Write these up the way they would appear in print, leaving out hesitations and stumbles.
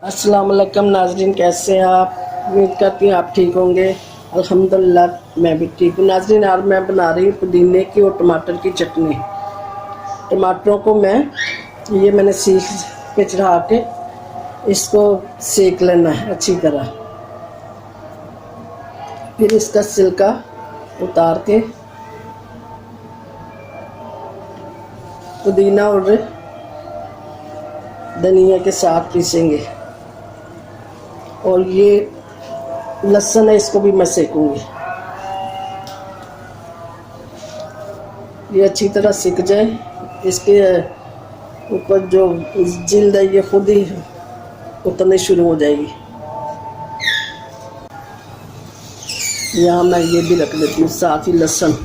अस्सलाम वालेकुम नाज़रीन, कैसे हैं आप? उम्मीद करती हूँ आप ठीक होंगे। अल्हम्दुलिल्लाह मैं भी ठीक हूँ। नाज़रीन, आज मैं बना रही हूँ पुदीने की और टमाटर की चटनी। टमाटरों को मैंने सीख पे चढ़ा के इसको सेक लेना है अच्छी तरह। फिर इसका छिलका उतार के पुदीना और धनिया के साथ पीसेंगे। और ये लहसुन है, इसको भी मैं सेकूंगी। ये अच्छी तरह सिक जाए। इसके ऊपर जो जिल्द है ये खुद ही उतरनी शुरू हो जाएगी। यहाँ मैं ये भी रख देती हूँ साथ ही लहसुन।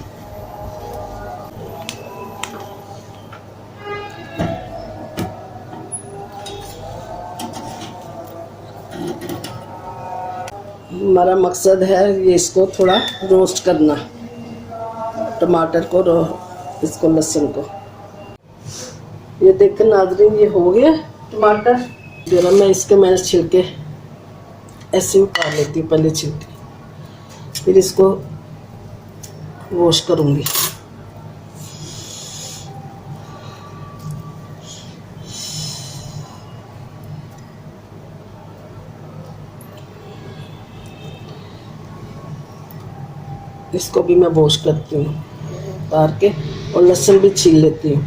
हमारा मकसद है ये इसको थोड़ा रोस्ट करना, टमाटर को इसको लहसुन को। ये देख नाज़रीन, ये हो गया टमाटर। जरा मैंने छिलके ऐसे उतार लेती हूँ पहले छिलके, फिर इसको वॉश करूँगी। इसको भी मैं वॉश करती हूँ उतार के, और लहसुन भी छील लेती हूँ।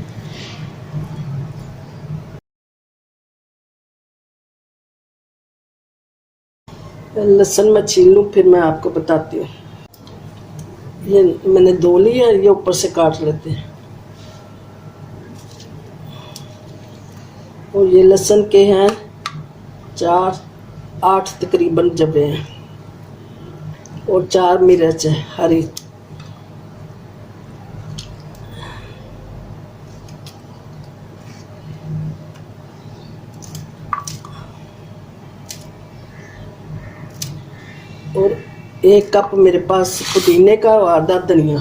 लहसुन मैं छील लूँ फिर मैं आपको बताती हूँ। ये मैंने धो लिया, ये ऊपर से काट लेते हैं। और ये लहसुन के हैं 4-8 तकरीबन जबे हैं, और 4 मिर्च है हरी। और 1 कप मेरे पास पुदीने का और आधा धनिया।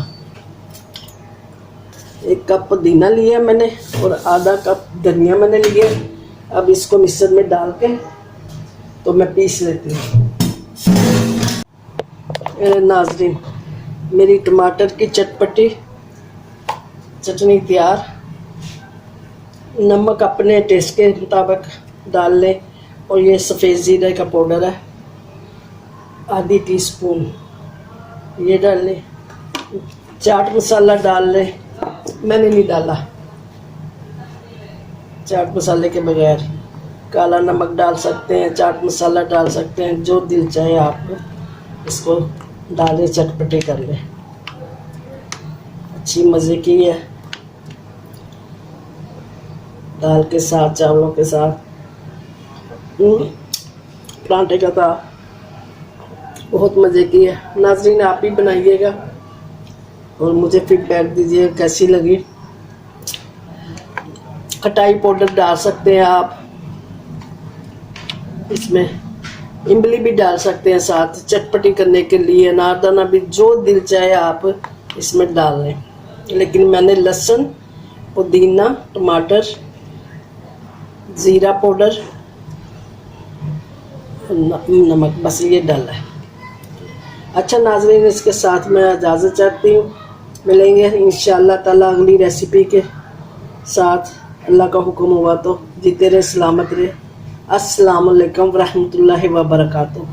1 कप पुदीना लिया मैंने और आधा कप धनिया मैंने लिया। अब इसको मिक्सर में डाल के तो मैं पीस लेती हूँ। नाज़रीन, मेरी टमाटर की चटपटी चटनी तैयार। नमक अपने टेस्ट के मुताबिक डाल लें। और ये सफ़ेद ज़ीरे का पाउडर है, आधी टीस्पून ये डाल लें। चाट मसाला डाल लें, मैंने नहीं डाला चाट मसाले के बगैर। काला नमक डाल सकते हैं, चाट मसाला डाल सकते हैं, जो दिल चाहे आप इसको डालें, चटपटे कर लें। अच्छी मज़े की है, दाल के साथ, चावलों के साथ, परांठे का था, बहुत मज़े की है। नाज़रीन, आप भी बनाइएगा और मुझे फीडबैक दीजिए कैसी लगी। खटाई पाउडर डाल सकते हैं आप, इसमें इमली भी डाल सकते हैं साथ चटपटी करने के लिए। अनारदाना भी, जो दिल चाहे आप इसमें डाल लें। लेकिन मैंने लहसुन, पुदीना, टमाटर, ज़ीरा पाउडर, नमक, बस ये डाला है। अच्छा नाज़रीन, इसके साथ मैं इजाज़त चाहती हूँ। मिलेंगे इंशाअल्लाह ताला अगली रेसिपी के साथ। अल्लाह का हुक्म हुआ तो जीते रहे, सलामत रहे। अस्सलाम वालेकुम रहमतुल्लाहि व बरकातुहू।